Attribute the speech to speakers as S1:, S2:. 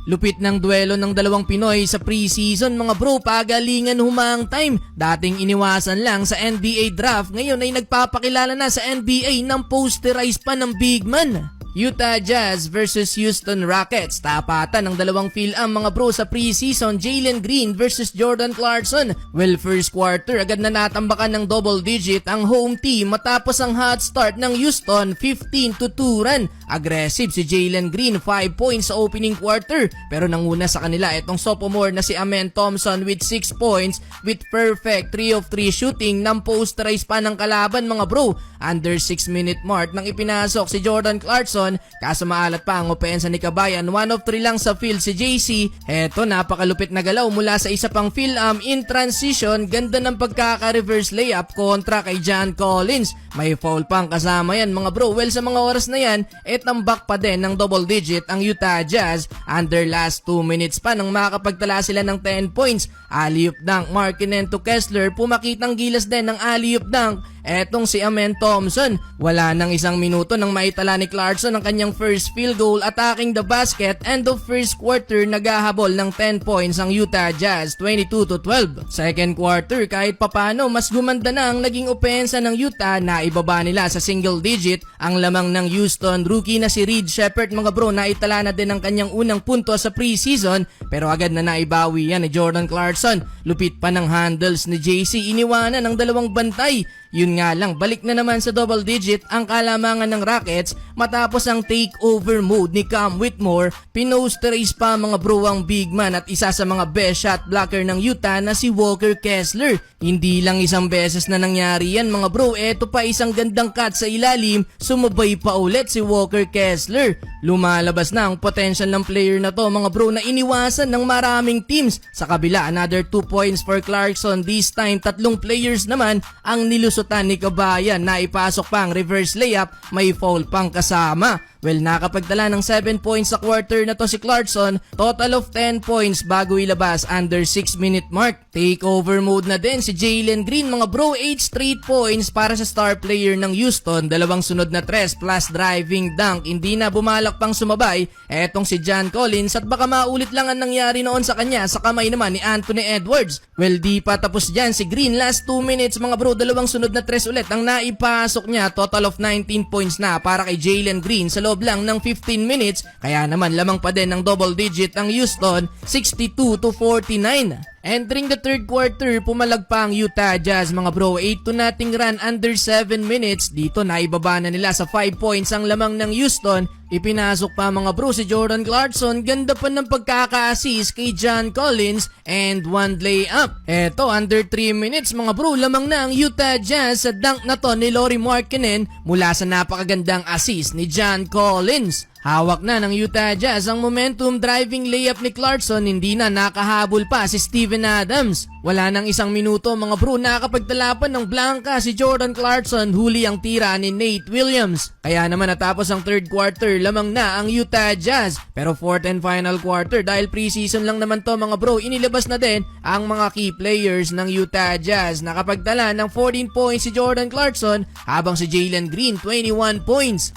S1: Lupit ng duelo ng dalawang Pinoy sa preseason mga bro, pagalingan humang time. Dating iniwasan lang sa NBA draft, ngayon ay nagpapakilala na sa NBA ng posterized pa ng big man. Utah Jazz versus Houston Rockets. Tapatan ng dalawang Phil-Am mga bro sa preseason. Jalen Green versus Jordan Clarkson. Well, first quarter agad na natambakan ng double digit ang home team matapos ang hot start ng Houston 15-2 run. Aggressive si Jalen Green, 5 points sa opening quarter, pero nanguna sa kanila itong sophomore na si Amen Thompson with 6 points with perfect 3 of 3 shooting ng posterize pa ng kalaban mga bro. Under 6 minute mark nang ipinasok si Jordan Clarkson, kaso maalat pa ang opensa ni Kabayan. 1 of 3 lang sa field si JC. Eto, napakalupit na galaw mula sa isa pang Phil-Am in transition. Ganda ng pagkaka-reverse layup kontra kay John Collins. May foul pang kasama yan mga bro. Well, sa mga oras na yan, tambak pa din ng double digit ang Utah Jazz. Under last 2 minutes pa nang makapagtala sila ng 10 points. Alley-oop dunk Markkanen to Kessler. Pumakitang gilas din ng alley-oop dunk etong si Amen Thompson. Wala nang isang minuto nang maitala ni Clarkson ang kanyang first field goal, attacking the basket. End of first quarter, naghahabol ng 10 points ang Utah Jazz, 22-12. Second quarter, kahit papano mas gumanda na ang naging opensa ng Utah na ibaba nila sa single digit ang lamang ng Houston. Rookie na si Reed Sheppard mga bro, naitala na din ang kanyang unang punto sa preseason, pero agad na naibawi yan ni Jordan Clarkson. Lupit pa ng handles ni JC, iniwanan ng dalawang bantay. Yun nga lang, balik na naman sa double digit ang kalamangan ng Rockets matapos ang takeover mode ni Cam Whitmore. Pinosterize pa mga bro ang big man at isa sa mga best shot blocker ng Utah na si Walker Kessler. Hindi lang isang beses na nangyari yan mga bro, eto pa isang gandang cut sa ilalim, sumabay pa ulit si Walker Kessler. Lumalabas na ang potential ng player na to mga bro na iniwasan ng maraming teams. Sa kabila, another 2 points for Clarkson. This time, 3 players naman ang nilusutan ni Kabayan na ipasok pang reverse layup, may foul pang kasama. Well, nakapagdala ng 7 points sa quarter na to si Clarkson, total of 10 points bago ilabas under 6 minute mark. Takeover mode na din si Jalen Green mga bro, 8 straight points para sa star player ng Houston, dalawang sunod na tres plus driving dunk. Hindi na bumalak pang sumabay etong si John Collins at baka maulit lang ang nangyari noon sa kanya sa kamay naman ni Anthony Edwards. Well, di pa tapos dyan si Green, last 2 minutes mga bro, dalawang sunod na tres ulit ang naipasok niya, total of 19 points na para kay Jalen Green sa loob lang ng 15 minutes, kaya naman lamang pa din ng double digit ang Houston, 62-49. Entering the third quarter, pumalag pa ang Utah Jazz mga bro, 8-0 run under 7 minutes. Dito naibaba na nila sa 5 points ang lamang ng Houston. Ipinasok pa mga bro si Jordan Clarkson, ganda pa ng pagkaka-assist kay John Collins and 1 layup. Eto, under 3 minutes mga bro, lamang na ang Utah Jazz sa dunk na to ni Lauri Markkanen mula sa napakagandang assist ni John Collins. Hawak na ng Utah Jazz ang momentum, driving layup ni Clarkson, hindi na nakahabol pa si Steven Adams. Wala nang isang minuto mga bro, nakapagtalapan ng blanca si Jordan Clarkson, huli ang tira ni Nate Williams. Kaya naman natapos ang third quarter, lamang na ang Utah Jazz. Pero fourth and final quarter, dahil preseason lang naman to mga bro, inilabas na din ang mga key players ng Utah Jazz. Nakapagtala ng 14 points si Jordan Clarkson habang si Jalen Green 21 points.